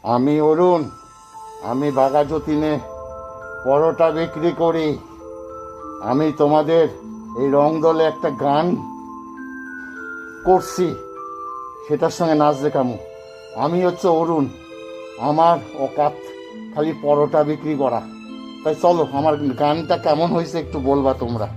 আমি অরুণ, আমি বাঘাযতীনে পরোটা বিক্রি করি। আমি তোমাদের এই রংদলে একটা গান করছি, সেটার সঙ্গে নাচ দেখামু। আমি হচ্ছে অরুণ, আমার অকাত খালি পরোটা বিক্রি করা। তাই চলো, আমার গানটা কেমন হয়েছে একটু বলবা তোমরা।